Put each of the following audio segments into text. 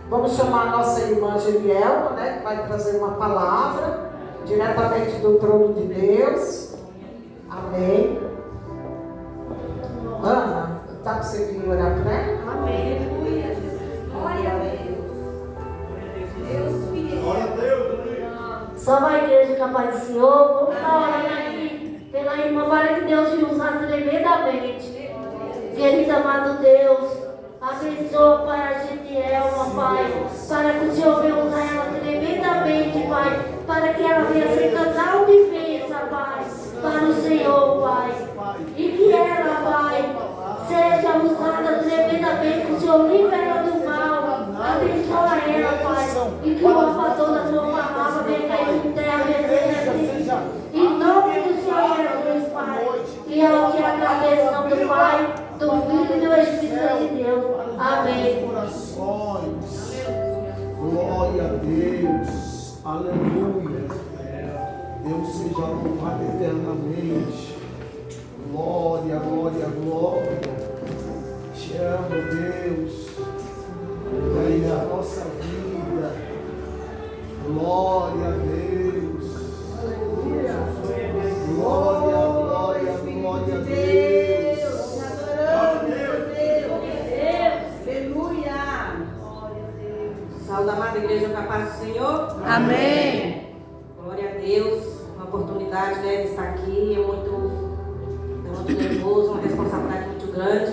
Vamos chamar a nossa irmã Genielma, né, que vai trazer uma palavra diretamente do trono de Deus. Amém. Ana, está conseguindo orar para ela? Amém. Glória a Deus. Deus fiel. Glória a Deus. Salve a igreja com a paz do Senhor. Vamos estar orando aqui pela irmã, para que Deus te usar tremendamente. Querido amado Deus, abençoa, Pai, a Genielma, Pai, para que o Senhor venha usar ela tremendamente, Pai, para que ela venha ser canal de bênção, Pai, para o Senhor, Pai, e que ela, Pai, seja usada tremendamente, que o Senhor livre ela do mal, abençoa ela, Pai, e que o alfador da sua palavra venha cair em terra verdadeira, em nome do Senhor Jesus, Pai, e eu te agradeço, em nome do Pai, do Filho e do Espírito de Deus. Amém. Glória a Deus. Aleluia. Deus seja louvado eternamente. Glória, glória, glória. Te amo, Deus. Vem a nossa vida. Glória a Deus. Glória, glória, glória a Deus. Saúde, amada igreja, com a paz do Senhor. Amém. Glória a Deus. Uma oportunidade, né, de estar aqui. É muito nervoso, uma responsabilidade muito grande.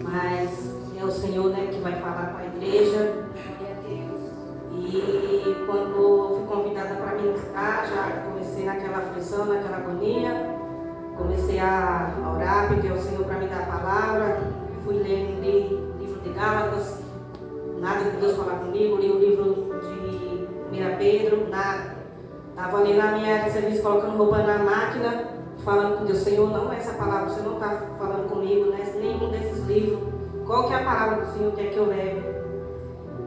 Mas é o Senhor, né, que vai falar com a igreja. E quando fui convidada para ministrar, já comecei naquela aflição, naquela agonia. Comecei a orar, pedi ao Senhor para me dar a palavra. Fui ler o livro de Gálatas. Nada de Deus falar comigo, li o livro de 1 Pedro, nada. Estava ali na minha área de serviço, colocando roupa na máquina, falando com Deus, Senhor, não é essa palavra, você não está falando comigo, né? Nenhum desses livros. Qual que é a palavra que o Senhor quer que eu leve?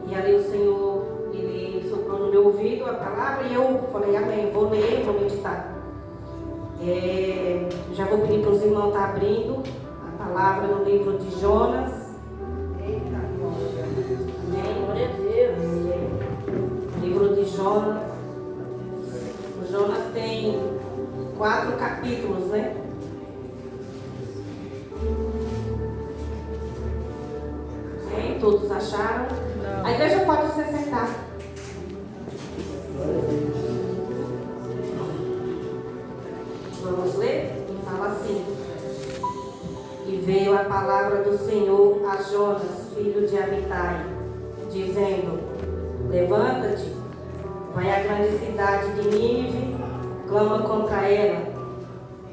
E ali o Senhor, ele soprou no meu ouvido a palavra e eu falei, amém, vou ler, vou meditar. Já vou pedir para os irmãos estar abrindo a palavra no livro de Jonas. Glória a Deus. Livro de Jonas. O Jonas tem 4 capítulos, né? Sim, todos acharam? Não. A igreja pode se sentar. Vamos ler? Fala assim. E veio a palavra do Senhor a Jonas, filho de Amitai, dizendo: levanta-te, vai à grande cidade de Nínive, clama contra ela,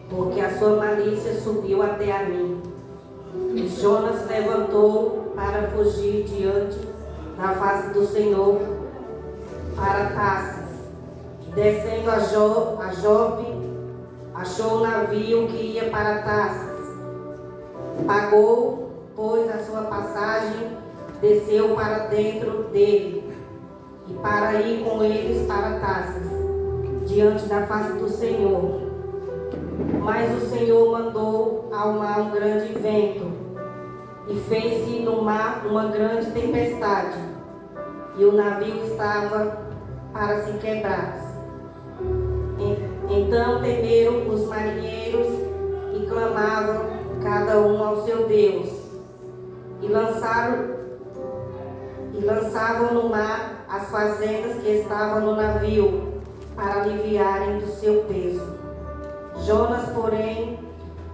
porque a sua malícia subiu até a mim. E Jonas levantou para fugir diante da face do Senhor para Tarsis. Descendo a Jope, achou um navio que ia para Tarsis. Pagou, pois, a sua passagem, desceu para dentro dele, e para ir com eles para Tarsis, diante da face do Senhor. Mas o Senhor mandou ao mar um grande vento, e fez-se no mar uma grande tempestade, e o navio estava para se quebrar. Então temeram os marinheiros e clamavam cada um ao seu Deus, e lançavam no mar as fazendas que estavam no navio, para aliviarem do seu peso. Jonas, porém,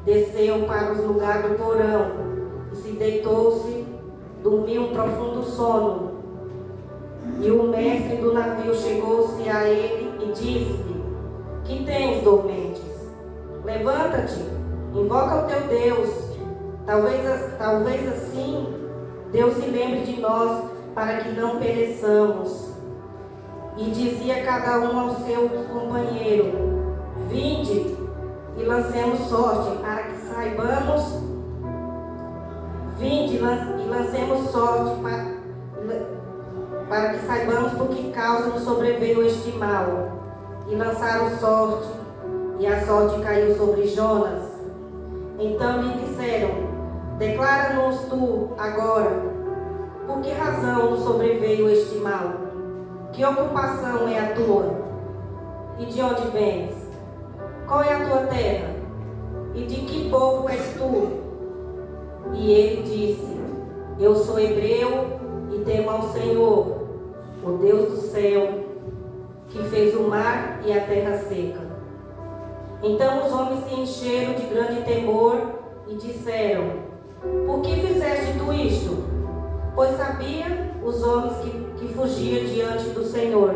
desceu para os lugares do porão, e se deitou-se, dormiu um profundo sono. E o mestre do navio chegou-se a ele e disse-lhe: que tens, dormentes? Levanta-te, invoca o teu Deus. Talvez assim Deus se lembre de nós, para que não pereçamos. E dizia cada um ao seu companheiro: vinde e lancemos sorte, para que saibamos. Vinde e lancemos sorte, para que saibamos por que causa nos sobreveio este mal. E lançaram sorte, e a sorte caiu sobre Jonas. Então lhe disseram: declara-nos tu agora, por que razão nos sobreveio animal? Que ocupação é a tua? E de onde vens? Qual é a tua terra? E de que povo és tu? E ele disse: eu sou hebreu e temo ao Senhor, o Deus do céu, que fez o mar e a terra seca. Então os homens se encheram de grande temor e disseram: por que fizeste tu isto? Pois sabia os homens que fugia diante do Senhor,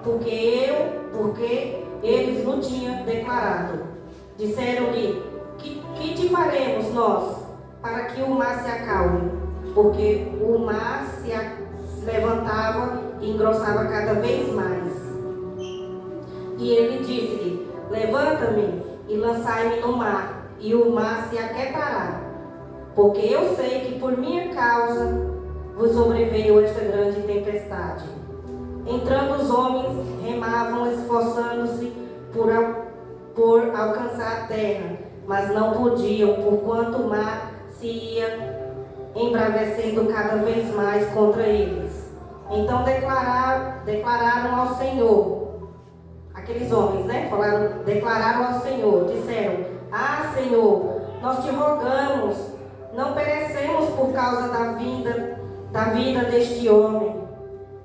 porque eles não tinham declarado. Disseram-lhe: que te faremos nós, para que o mar se acalme? Porque o mar se levantava e engrossava cada vez mais. E ele disse-lhe: levanta-me e lançai-me no mar, e o mar se aquietará. Porque eu sei que por minha causa vos sobreveio esta grande tempestade. Entrando os homens, remavam, esforçando-se por alcançar a terra, mas não podiam, porquanto o mar se ia embravecendo cada vez mais contra eles. Então declararam ao Senhor, aqueles homens, né? Declararam ao Senhor, disseram: ah, Senhor, nós te rogamos, não perecemos por causa da vida deste homem,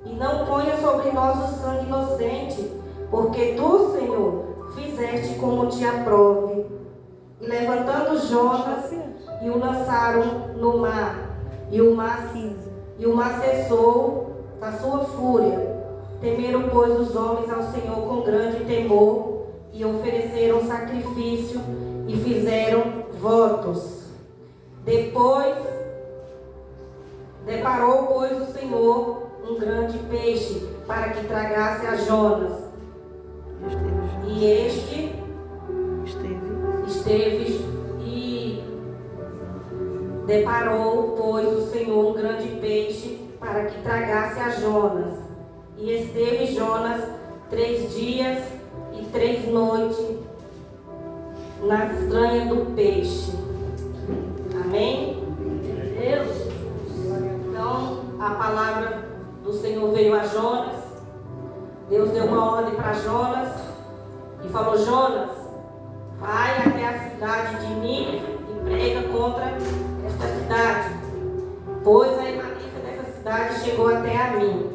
e não ponha sobre nós o sangue inocente, porque tu, Senhor, fizeste como te aprove. E levantando Jonas, e o lançaram no mar, e o mar cessou da sua fúria. Temeram, pois, os homens ao Senhor com grande temor, e ofereceram sacrifício, e fizeram votos. Depois deparou, pois, o Senhor um grande peixe, para que tragasse a Jonas. E este esteve, e deparou, pois, o Senhor um grande peixe, para que tragasse a Jonas. E esteve Jonas 3 dias e 3 noites nas entranhas do peixe. Amém? Deus. Então, a palavra do Senhor veio a Jonas. Deus deu uma ordem para Jonas e falou: Jonas, vai até a cidade de Nínive e prega contra esta cidade, pois a malícia dessa cidade chegou até a mim.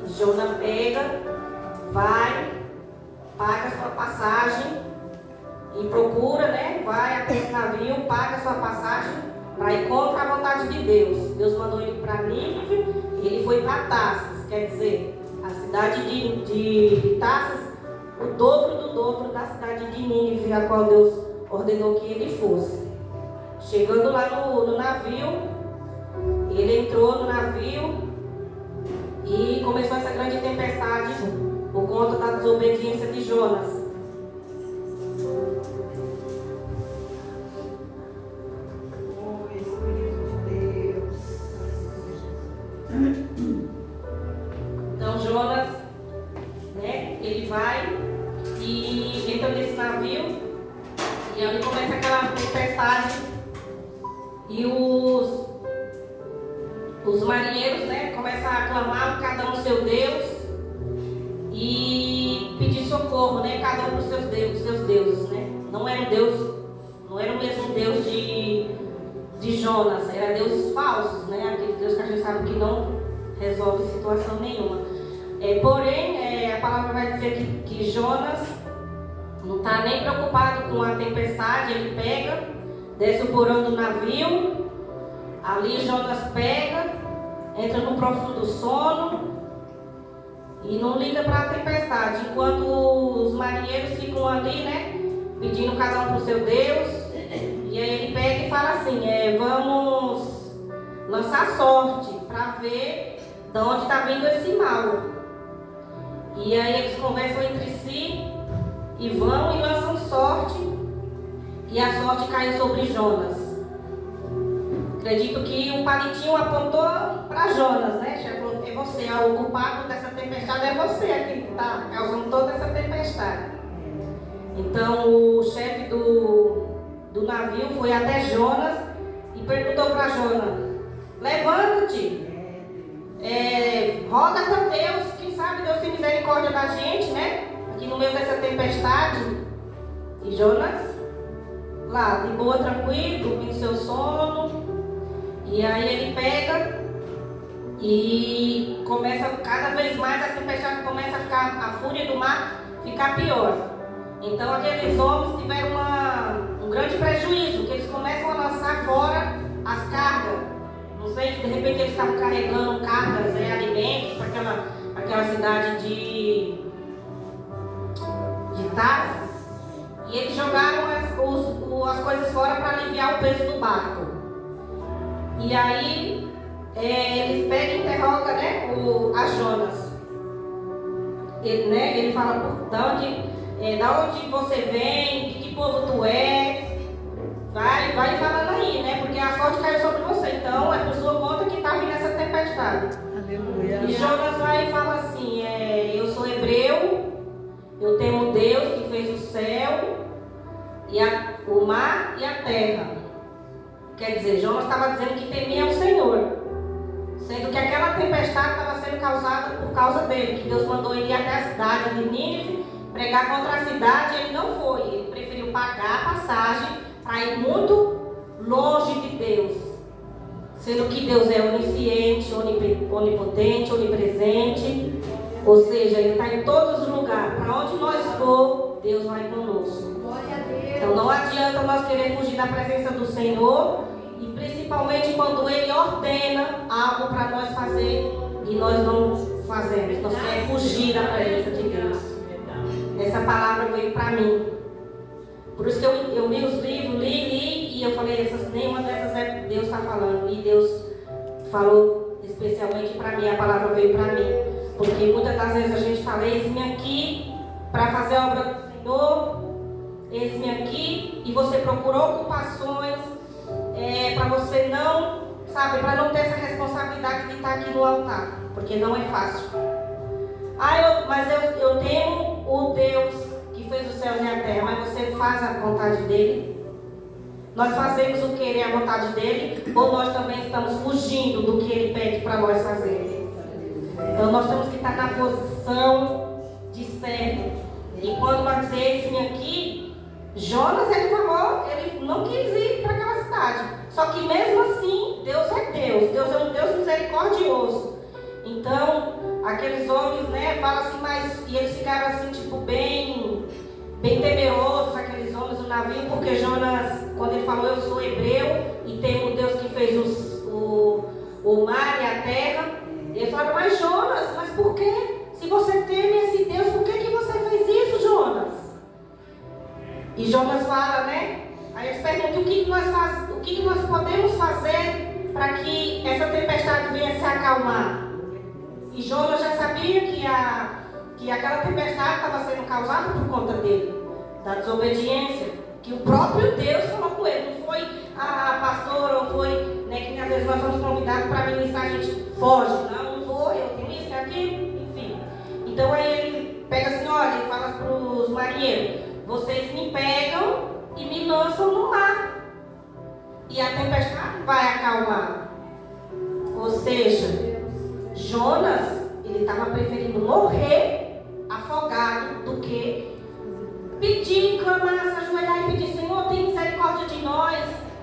E Jonas pega, vai, paga sua passagem e procura, né? Vai até esse navio, paga sua passagem para ir contra a vontade de Deus. Deus mandou ele para Nínive e ele foi para Tarsis, quer dizer, a cidade de Tarsis, o dobro do dobro da cidade de Nínive, a qual Deus ordenou que ele fosse. Chegando lá no navio, ele entrou no navio e começou essa grande tempestade por conta da desobediência de Jonas. Então Jonas, né, ele vai e entra nesse navio e ali começa aquela tempestade e os marinheiros, né, começam a clamar cada um ao seu Deus e pedir socorro, né, cada um para os seus deuses, né? Não era o mesmo Deus de Jonas, era deuses falsos, né? Aquele Deus que a gente sabe que não resolve situação nenhuma. Porém, a palavra vai dizer que Jonas não está nem preocupado com a tempestade. Ele pega, desce o porão do navio, ali Jonas pega, entra no profundo sono e não liga para a tempestade, enquanto os marinheiros ficam ali, né, pedindo cada um para o seu Deus. E aí ele pega e fala assim: vamos lançar sorte para ver de onde está vindo esse mal. E aí eles conversam entre si e vão e lançam sorte, e a sorte caiu sobre Jonas. Acredito que o palitinho apontou para Jonas, né? É você, o culpado dessa tempestade é você aqui que está causando toda essa tempestade. Então o chefe do navio foi até Jonas e perguntou para Jonas: levanta-te, roga para Deus, quem sabe Deus tem misericórdia da gente, né? Aqui no meio dessa tempestade. E Jonas, lá, de boa, tranquilo, dormindo seu sono. E aí ele pega e começa, cada vez mais a tempestade começa a ficar, a fúria do mar ficar pior. Então aqueles homens tiveram um grande prejuízo, que eles começam a lançar fora as cargas. Não sei se de repente eles estavam carregando cargas, alimentos para aquela cidade de Tarsis. E eles jogaram as coisas fora para aliviar o peso do barco. E aí eles pegam e interrogam, né, a Jonas. Ele fala, da onde você vem, de que povo tu é. Vai falando aí, né? Porque a sorte caiu sobre você. Então é por sua conta que está vindo essa tempestade. Aleluia. E Jonas vai e fala assim, eu sou hebreu, eu temo Deus que fez o céu, o mar e a terra. Quer dizer, Jonas estava dizendo que temia o Senhor, sendo que aquela tempestade estava sendo causada por causa dele, que Deus mandou ele ir até a cidade de Nínive, pregar contra a cidade, e ele não foi. Ele preferiu pagar a passagem para ir muito longe de Deus, sendo que Deus é onisciente, onipotente, onipresente, ou seja, Ele está em todos os lugares. Para onde nós for, Deus vai conosco. Então não adianta nós querer fugir da presença do Senhor, e principalmente quando Ele ordena algo para nós fazer e nós não fazemos. Nós queremos fugir da presença de Deus. Essa palavra veio para mim. Por isso que eu li os livros, li, e eu falei, nenhuma dessas Deus está falando. E Deus falou especialmente para mim, a palavra veio para mim. Porque muitas das vezes a gente fala, eis-me aqui para fazer a obra do Senhor, eis-me aqui, e você procurou ocupações para você não, sabe, para não ter essa responsabilidade de estar aqui no altar, porque não é fácil. Mas eu temo o Deus que fez os céus e a terra, mas você faz a vontade dele? Nós fazemos o que ele é a vontade dele, ou nós também estamos fugindo do que ele pede para nós fazermos? Então nós temos que estar na posição de servo. E quando nós dizemos aqui, Jonas, ele não quis ir para aquela cidade. Só que mesmo assim, Deus é Deus. Deus é um Deus misericordioso. Então, aqueles homens, né, falam assim, e eles ficaram assim, tipo, bem temerosos, aqueles homens do navio, porque Jonas, quando ele falou, eu sou hebreu e temo o Deus que fez o mar e a terra, ele falou, mas Jonas, mas por quê? Se você teme esse Deus, por que você fez isso, Jonas? E Jonas fala, né? Aí eles perguntam, o que nós podemos fazer para que essa tempestade venha se acalmar? E Jonas já sabia que aquela tempestade estava sendo causada por conta dele, da desobediência, que o próprio Deus falou com ele. Não foi a pastora, ou foi, né, que às vezes nós somos convidados para ministrar, a gente foge. Não vou, eu tenho isso, tenho aquilo, enfim. Então aí ele pega assim, olha, ele fala para os marinheiros, vocês me pegam e me lançam no mar, e a tempestade vai acalmar. Ou seja, Jonas, ele estava preferindo morrer afogado do que pedir, clamar, se ajoelhar e pedir, Senhor, tem misericórdia de nós,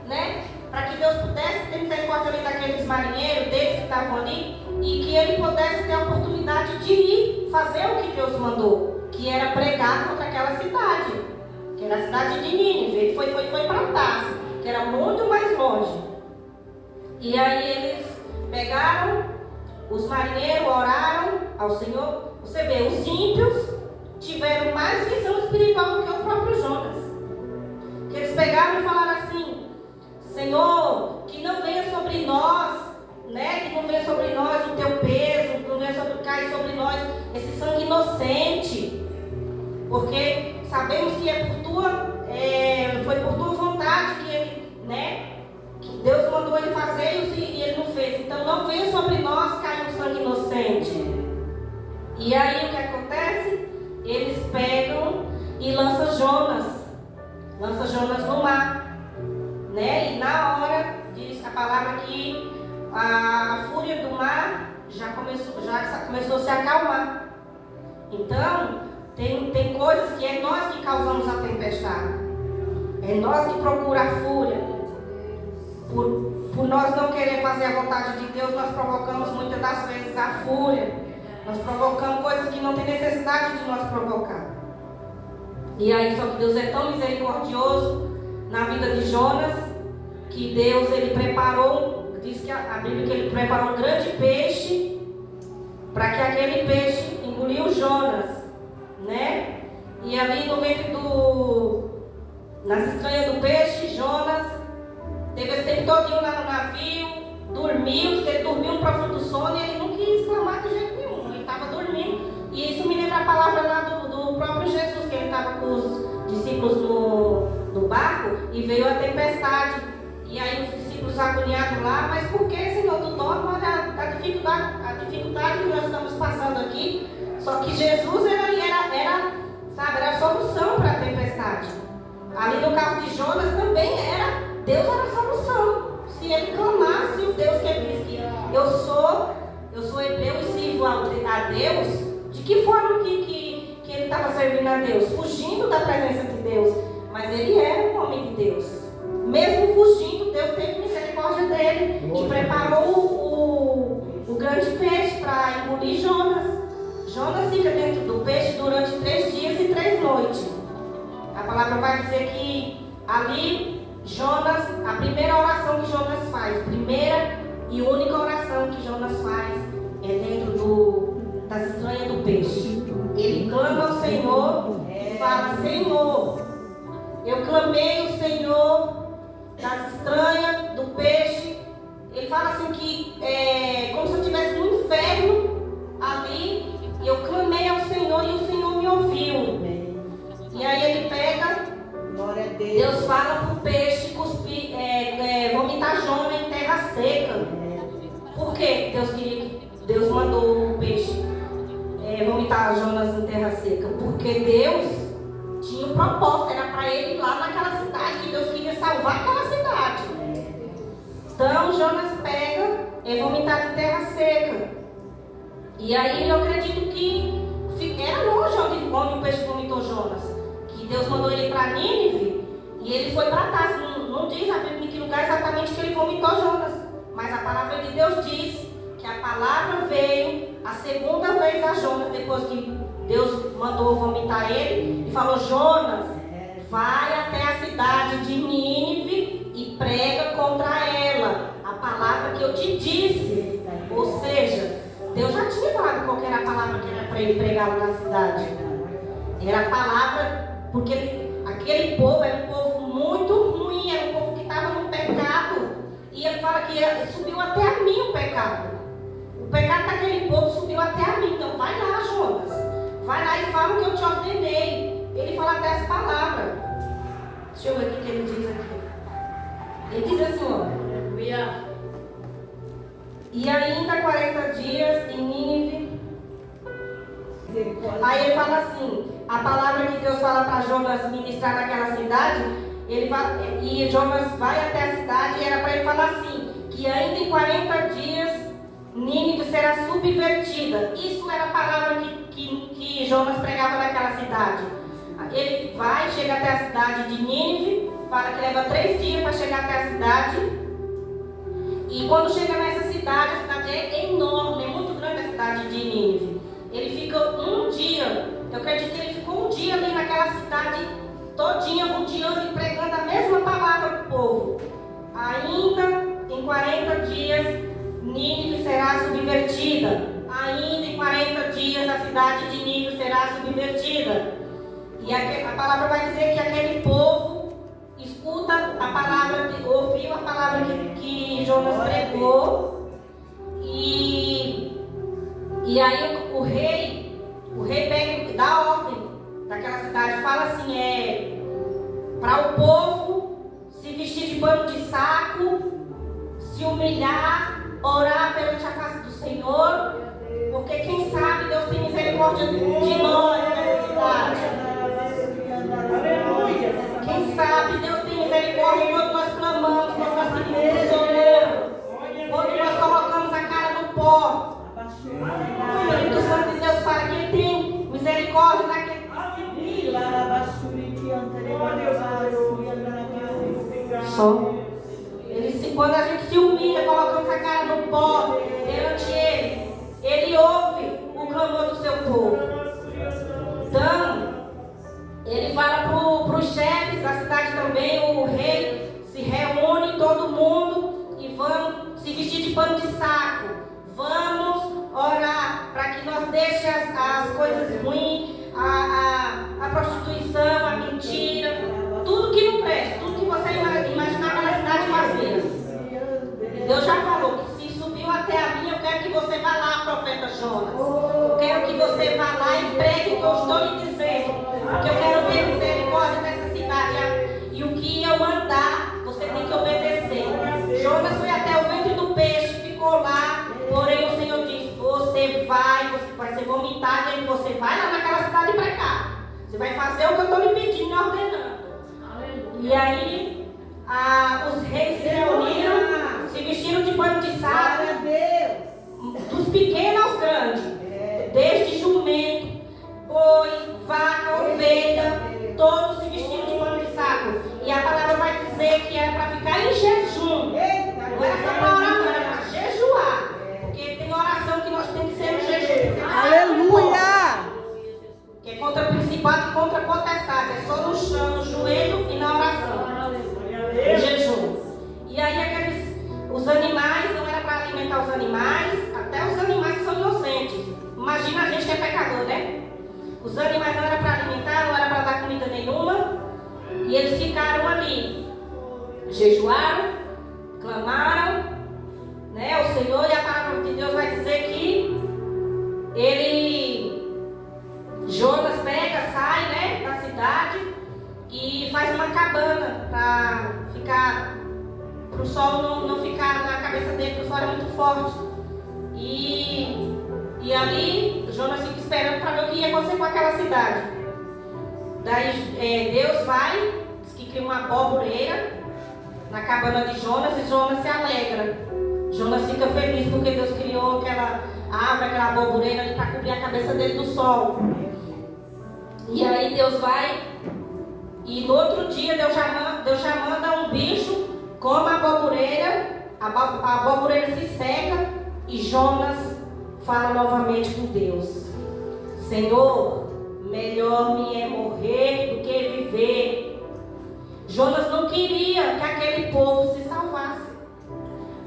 né? Para que Deus pudesse ter misericórdia ali daqueles marinheiros, deles que estavam ali, e que ele pudesse ter a oportunidade de ir fazer o que Deus mandou, que era pregar contra aquela cidade, que era a cidade de Nínive. Ele foi para Tarsis, que era muito mais longe. E aí eles pegaram, os marinheiros oraram ao Senhor. Você vê, os ímpios tiveram mais visão espiritual do que o próprio Jonas. Que eles pegaram e falaram assim, Senhor, que não venha sobre nós, né? Que não venha sobre nós o teu peso, que não venha cair sobre nós esse sangue inocente. Porque sabemos que foi por tua vontade que ele, né? Que Deus mandou ele fazer e ele não fez. Então não venha sobre nós cair um sangue inocente. E aí o que acontece? Eles pegam e lançam Jonas no mar, né? E na hora, diz a palavra que a fúria do mar já já começou a se acalmar. Então, tem coisas que é nós que causamos a tempestade. É nós que procuramos a fúria. Por nós não querer fazer a vontade de Deus, nós provocamos muitas das vezes a fúria. Nós provocamos coisas que não tem necessidade de nós provocar. E aí, só que Deus é tão misericordioso na vida de Jonas, que Deus, ele preparou, diz que a Bíblia que ele preparou um grande peixe, para que aquele peixe engoliu Jonas, né? E ali no meio nas estranhas do peixe, Jonas teve esse tempo todinho lá no navio, dormiu, porque ele dormiu um profundo sono e ele não quis clamar de jeito nenhum, ele estava dormindo. E isso me lembra a palavra lá do próprio Jesus, que ele estava com os discípulos no barco e veio a tempestade. E aí os discípulos agoniados lá, mas por que, Senhor, tu dorme? Olha a dificuldade que nós estamos passando aqui. Só que Jesus era a solução para a tempestade. Ali no caso de Jonas também Deus era a solução. Se ele clamasse o Deus que ele disse que eu sou hebreu e sirvo a Deus, de que forma que ele estava servindo a Deus? Fugindo da presença de Deus. Mas ele era um homem de Deus. Mesmo fugindo, Deus teve misericórdia dele e preparou o grande peixe para engolir Jonas. Jonas fica dentro do peixe durante 3 dias e 3 noites. A palavra vai dizer que ali Jonas, a primeira oração que Jonas faz, primeira e única oração que Jonas faz é dentro das estranhas do peixe. Ele clama ao Senhor e fala: Senhor, eu clamei ao Senhor das estranhas do peixe. Ele fala assim que como se eu estivesse no inferno ali, e eu clamei ao Senhor e o Senhor me ouviu. E aí ele pega, Deus fala para o peixe cuspir, vomitar Jonas em terra seca. Por que Deus mandou o peixe vomitar Jonas em terra seca? Porque Deus tinha um propósito, era para ele ir lá naquela cidade, que Deus queria salvar aquela cidade. Então Jonas pega, é vomitado em terra seca. E aí eu acredito que era longe onde o peixe vomitou Jonas. Que Deus mandou ele para Nínive e ele foi para Tarsis. Não diz a Bíblia em que lugar exatamente que ele vomitou Jonas. Mas a palavra de Deus diz que a palavra veio a segunda vez a Jonas, depois que Deus mandou vomitar ele, e falou: Jonas, vai até a cidade de Nínive e prega contra ela a palavra que eu te disse. Ou seja, Deus já tinha falado qual era a palavra que era para ele pregar lá na cidade. Era a palavra, porque aquele povo era um povo muito ruim, era um povo que estava no pecado. E ele fala que subiu até a mim o pecado. O pecado daquele povo subiu até a mim. Então vai lá, Jonas. Vai lá e fala o que eu te ordenei. Ele fala até as palavras. Deixa eu ver o que ele diz aqui. Ele diz assim, ó. E ainda 40 dias em Nínive. Aí ele fala assim, a palavra que Deus fala para Jonas ministrar naquela cidade, ele fala, e Jonas vai até a cidade, e era para ele falar assim, que ainda em 40 dias Nínive será subvertida. Isso era a palavra que Jonas pregava naquela cidade. Ele vai, chega até a cidade de Nínive, fala que leva 3 dias para chegar até a cidade. E quando chega nessa cidade, a cidade é enorme, é muito grande a cidade de Nínive. Ele fica um dia, eu acredito que ele ficou um dia ali naquela cidade todinha, rodeando e pregando a mesma palavra para o povo. Ainda em 40 dias, Nínive será subvertida. Ainda em 40 dias, a cidade de Nínive será subvertida. E a palavra vai dizer que aquele povo escuta a palavra, ouviu a palavra que Jonas pregou. E aí o rei pega, dá ordem daquela cidade, fala assim, para o povo se vestir de pano de saco, se humilhar, orar perante a casa do Senhor, porque quem sabe Deus tem misericórdia de nós nessa cidade. Quem sabe Deus tem misericórdia quando nós clamamos, quando nós pedimos socorro, quando nós colocamos a cara no pó. O Espírito Santo de Deus fala que ele tem misericórdia daquele que se humilha. Só. Quando a gente se humilha, colocamos a cara no pó perante ele ouve o clamor do seu povo. Então, ele fala para os chefes da cidade também, o rei se reúne todo mundo e vamos se vestir de pano de saco. Vamos orar para que nós deixemos as coisas ruins, a prostituição, a mentira, tudo que não presta, tudo que você imaginar aquela cidade fazia. Deus já falou que se subiu até a mim, eu quero que você vá lá, profeta Jonas. Eu quero que você vá lá e pregue o que eu estou lhe dizendo. Porque eu quero ver misericórdia nessa cidade. E o que eu mandar, você tem que obedecer. Jonas foi até o ventre do peixe, ficou lá. Porém o Senhor disse, você vai ser vomitado e você vai lá naquela cidade para cá. Você vai fazer o que eu estou lhe pedindo e ordenando. E aí, os reis se reuniram, se vestiram de pano de saco, dos pequenos aos grandes, desde jumento, boi, vaca, ovelha, todos se vestiram de pano de saco. E a palavra vai dizer que era para ficar em jejum. Não era só para orar, não, era para jejuar. Porque tem oração que nós temos que ser no jejum. Aleluia! Que é contra principado e contra potestade. É só no chão, no joelho e na oração. No jejum. E aí os animais, não era para alimentar os animais, até os animais que são inocentes. Imagina a gente que é pecador, né? Os animais não era para alimentar, não era para dar comida nenhuma. E eles ficaram ali. Jejuaram, clamaram, né, ao Senhor, e a palavra de Deus vai dizer que Jonas sai, né, da cidade e faz uma cabana para ficar, para o sol não ficar na cabeça dele, porque o sol era muito forte. E ali Jonas fica esperando para ver o que ia acontecer com aquela cidade. Daí Deus vai, diz que cria uma aboboreira na cabana de Jonas e Jonas se alegra. Jonas fica feliz porque Deus criou aquela árvore, aquela aboboreira ali para cobrir a cabeça dele do sol. E aí Deus vai e no outro dia Deus já manda um bicho, come a aboboreira, a aboboreira se seca e Jonas fala novamente com Deus: Senhor, melhor me é morrer do que viver. Jonas não queria que aquele povo se salvasse.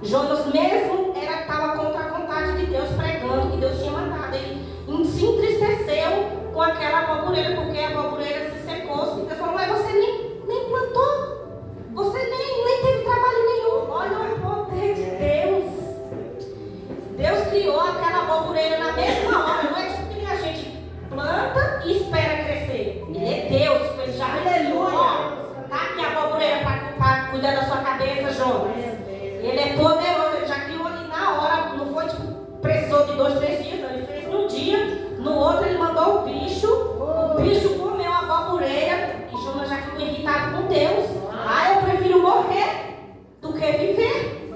Jonas mesmo estava contra a vontade de Deus, pregando que Deus tinha mandado. Ele se entristeceu com aquela aboboreira, porque a aboboreira se secou. Deus falou: mas você nem plantou, você nem teve trabalho nenhum. Olha o poder de Deus. Deus criou aquela aboboreira na mesma hora. Não é tipo que a gente planta e espera crescer. Ele é Deus, ele já aleluia. Tá aqui a aboboreira para cuidar da sua cabeça, Jonas. Ele é poderoso, ele já criou ali na hora. Não foi tipo, precisou de 2, 3 dias, não. Ele fez num dia, no outro ele mandou o bicho. O bicho comeu a aboboreira e Jonas já ficou irritado com Deus. Eu prefiro morrer do que viver.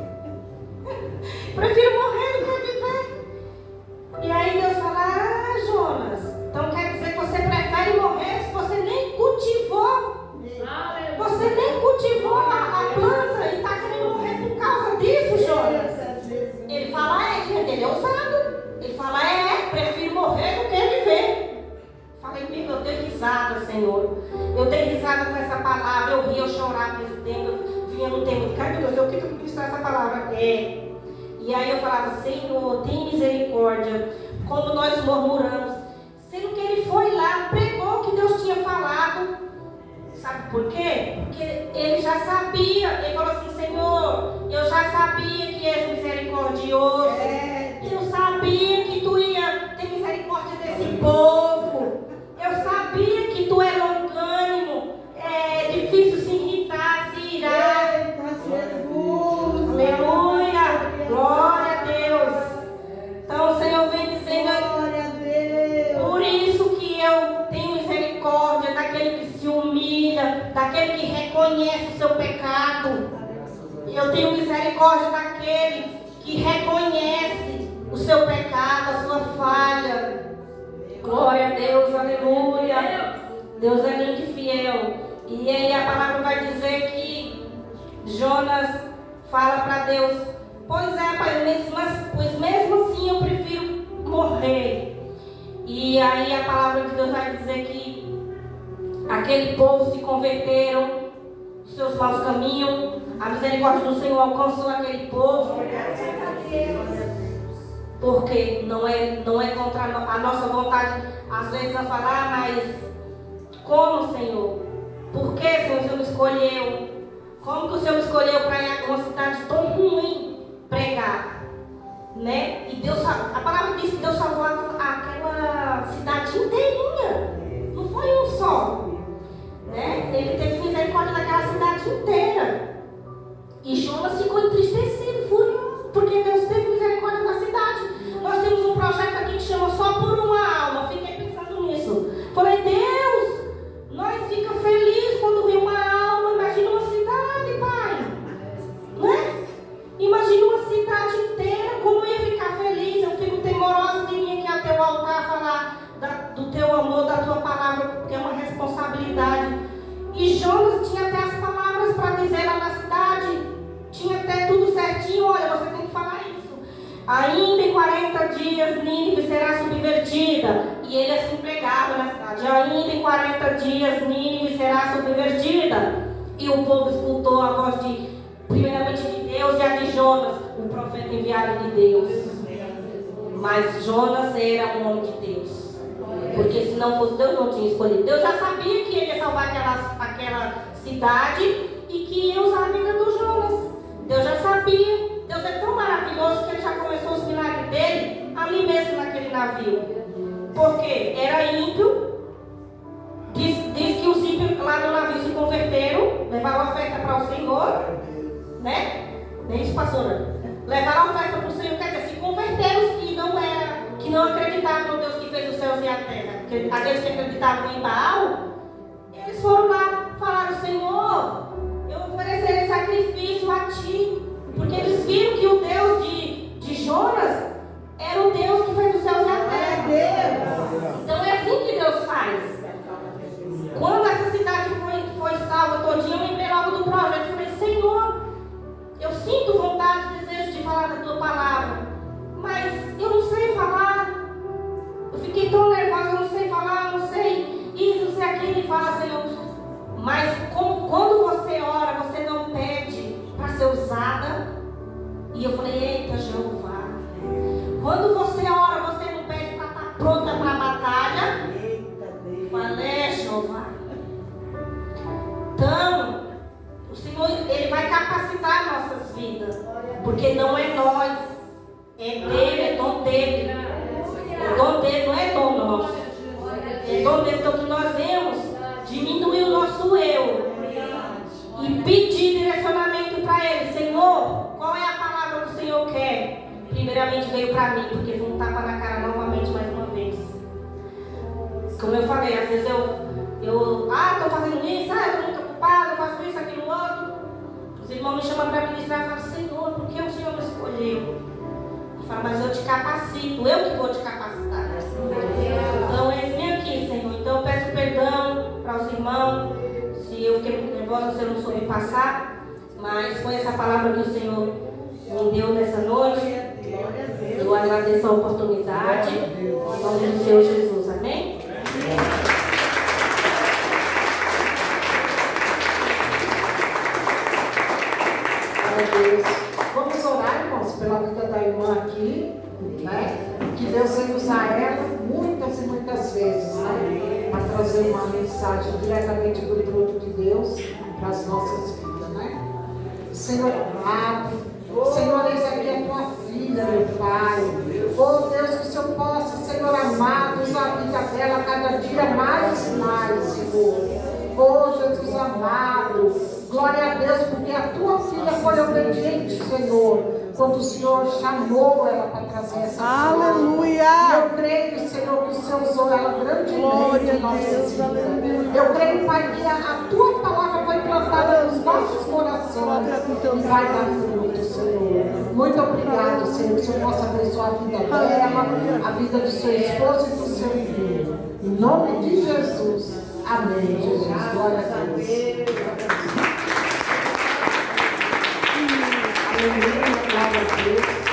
Prefiro morrer do que viver. E aí Deus fala: Jonas, então quer dizer que você prefere morrer se você nem cultivou? Você nem cultivou a planta e está querendo morrer por causa disso, Jonas? Ele fala: ele é ousado. Ele fala: prefiro morrer do que viver. Falei comigo, eu dei risada, Senhor. Eu dei risada com essa palavra. Eu ria, eu chorava nesse tempo. Eu vinha no tempo, cara de Deus, eu queria ministrar essa palavra. E aí eu falava: Senhor, tem misericórdia. Como nós murmuramos, sendo que ele foi lá, pregou o que Deus tinha falado. Sabe por quê? Porque ele já sabia. Ele falou assim: Senhor, eu já sabia que és misericordioso. Eu sabia que tu ia ter misericórdia desse povo. Eu sabia que tu é longânimo. É difícil se irritar, se irar. Aleluia. Glória a Deus. Então o Senhor vem dizendo: por isso que eu tenho misericórdia daquele que se humilha, daquele que reconhece o seu pecado. Eu tenho misericórdia daquele que reconhece o seu pecado, a sua falha. Glória a Deus, aleluia. Deus é lindo e fiel. E aí a palavra vai dizer que Jonas fala para Deus: pois é, Pai, pois mesmo assim eu prefiro morrer. E aí a palavra de Deus vai dizer que aquele povo se converteram dos seus maus caminhos. A misericórdia do Senhor alcançou aquele povo. Porque não é contra a nossa vontade. Às vezes nós falamos, mas como, Senhor? Por que, Senhor, o Senhor me escolheu? Como que o Senhor me escolheu para ir a uma cidade tão ruim pregar? Né? E Deus, a palavra diz que Deus salvou aquela cidade inteirinha. Não foi um só. Né? Ele teve misericórdia daquela cidade inteira. E Jonas ficou entristecido, furioso, porque Deus teve misericórdia da cidade. Nós temos um projeto aqui que chama Só por uma Alma. Fiquei pensando nisso. Falei, Deus, nós ficamos felizes quando vem uma alma. Imagina uma cidade, Pai. Né? Imagina uma cidade inteira. Como eu ia ficar feliz? Eu fico temorosa de vir aqui até o altar falar do teu amor, da tua palavra, porque é uma responsabilidade. E Jonas tinha até as palavras para dizer lá na cidade. Tinha até tudo certinho. Olha, você tem que falar isso. Ainda em 40 dias Nínive será subvertida. E ele assim pregava na cidade. Ainda em 40 dias Nínive será subvertida. E o povo escutou a voz primeiramente de Deus e a de Jonas, o profeta enviado de Deus. Mas Jonas era um homem de Deus. Porque se não fosse Deus, não tinha escolhido. Deus já sabia que ele ia salvar aquela cidade e que ia usar a vida do Jonas. Deus já sabia. Deus é tão maravilhoso que ele já começou os milagres dele ali mesmo naquele navio. Porque era ímpio. Diz que os ímpios lá no navio se converteram, levaram a oferta para o Senhor. Né? Nem isso, pastora. Levaram a oferta para o Senhor, quer dizer, se converteram os que não acreditavam no Deus que fez os céus e a terra. Aqueles que acreditavam em Baal, eles foram lá, falaram, Senhor, eu oferecerei sacrifício a ti. Porque eles viram que o Deus de Jonas era o Deus que fez os céus e a terra. Então é assim que Deus faz. Quando essa cidade foi salva todinha, eu lembrei logo do projeto. Eu falei, Senhor, eu sinto vontade e desejo de falar da tua palavra, mas eu não sei falar. Eu fiquei tão nervosa, eu não sei falar, eu não sei isso, não sei aquilo. E fala, Senhor, mas quando você ora, você não pede para ser usada. E eu falei, eita Jeová, quando você ora, você não pede para estar pronta para a batalha. Falei, Jeová. Então, o Senhor, Ele vai capacitar nossas vidas. Porque não é nós, é dele, é dom dele. É dom dele, não é dom nosso. É dom dele. Então, que nós vemos diminuir o nosso eu e pedir direcionamento para Ele. Senhor, qual é a palavra que o Senhor quer? Primeiramente veio para mim, porque foi um tapa na cara novamente mais uma vez. Como eu falei, às vezes estou fazendo isso, eu estou muito ocupada, eu faço isso, aquilo, outro. Os irmãos me chamam para ministrar e falam, Senhor, por que o Senhor me escolheu? Eu falo, mas eu te capacito, eu que vou te capacitar. Então, eis-me aqui, Senhor. Então, eu peço perdão para os irmãos, se eu fiquei muito nervosa, se eu não soube passar, mas foi essa palavra que o Senhor me deu nessa noite. Eu agradeço a oportunidade, em nome do Senhor Jesus, amém? Deus. Vamos orar, irmãos, pela vida da irmã aqui, né? Que Deus vai usar ela muitas e muitas vezes, né? Para trazer uma mensagem diretamente do trono de Deus para as nossas vidas, né? Senhor amado, Senhor, eis aqui a tua filha, meu Pai. Oh Deus, que o Senhor possa, Senhor amado, usar a vida dela cada dia mais e mais, Senhor. Oh Jesus amado, glória a Deus, porque a tua filha foi obediente, Senhor, quando o Senhor chamou ela para trazer essa palavra. Aleluia! Eu creio, Senhor, que o Senhor usou ela grandemente em nossas vidas. Eu creio, Pai, que a tua palavra foi plantada nos nossos nossos corações e vai dar fruto, Senhor. Muito obrigado, Senhor, que o Senhor possa abençoar a vida dela, a vida do seu esposo e do seu filho. Em nome de Jesus. Amém, Jesus. Glória a Deus. Aleluia, glória a Deus.